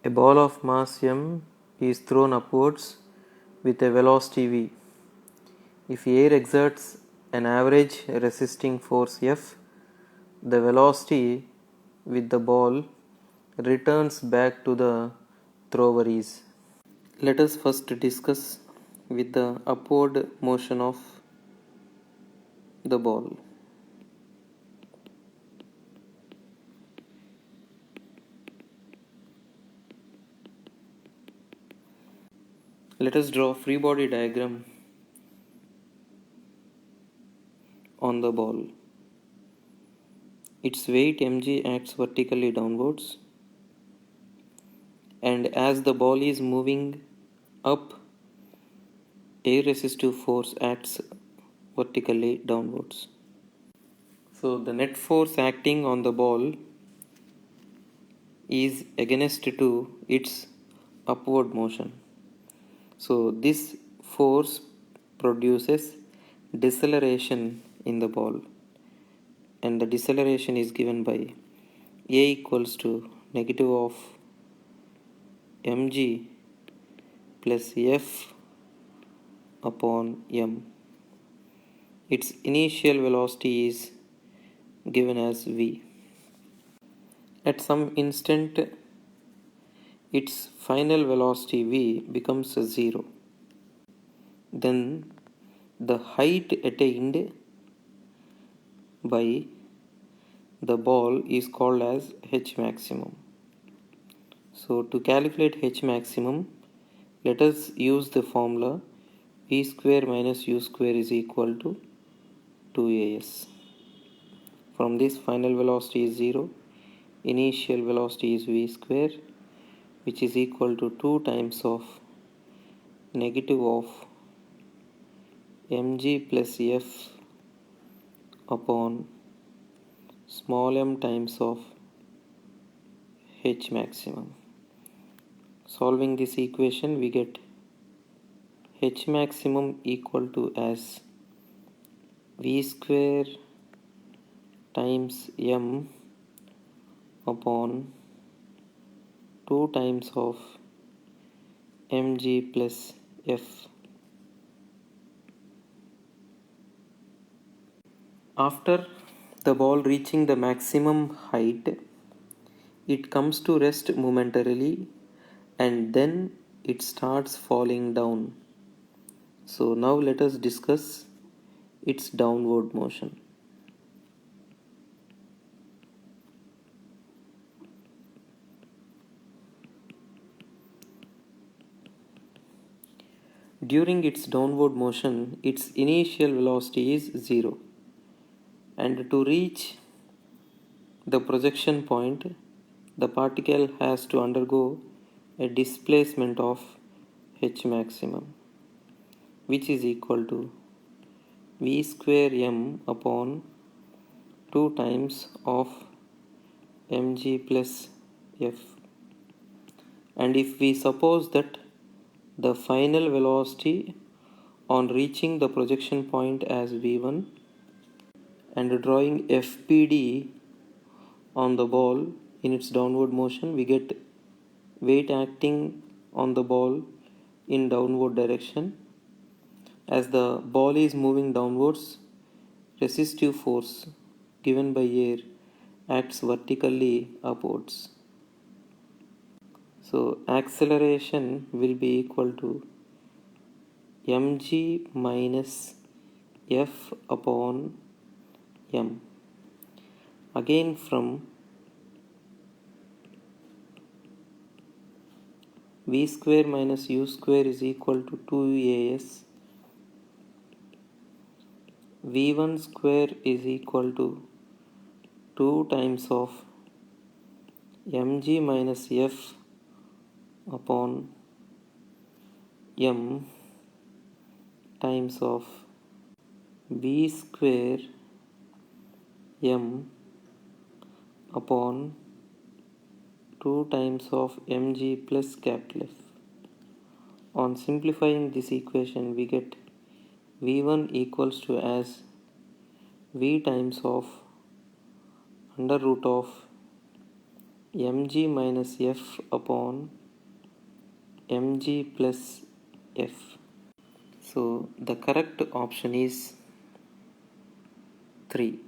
A ball of mass m is thrown upwards with a velocity v. If air exerts an average resisting force F, the velocity with the ball returns back to the thrower is. Let us first discuss with the upward motion of the ball. Let us draw a free body diagram on the ball. Its weight mg acts vertically downwards, and as the ball is moving up, air resistive force acts vertically downwards. So the net force acting on the ball is against to its upward motion. So this force produces deceleration in the ball, and the deceleration is given by A equals to negative of mg plus F upon m. Its initial velocity is given as v. At some instant, its final velocity v becomes 0. Then the height attained by the ball is called as h maximum. So to calculate h maximum, let us use the formula v square minus u square is equal to 2as. From this, final velocity is 0, initial velocity is v square, which is equal to 2 times of negative of mg plus f upon small m times of h maximum. Solving this equation, we get h maximum equal to as v square times m upon 2 times of mg plus f. After the ball reaching the maximum height, it comes to rest momentarily and then it starts falling down. So now let us discuss its downward motion. During its downward motion, its initial velocity is 0, and to reach the projection point, the particle has to undergo a displacement of h maximum, which is equal to v square m upon 2 times of mg plus f. And if we suppose that the final velocity on reaching the projection point as v1 and drawing fpd on the ball in its downward motion, we get weight acting on the ball in downward direction. As the ball is moving downwards, resistive force given by air acts vertically upwards. So acceleration will be equal to mg minus f upon m. Again, from v square minus u square is equal to 2as, v1 square is equal to 2 times of mg minus f upon m times of v square m upon 2 times of mg plus capital F. On simplifying this equation, we get v1 equals to as v times of under root of mg minus f upon mg plus f. So the correct option is 3.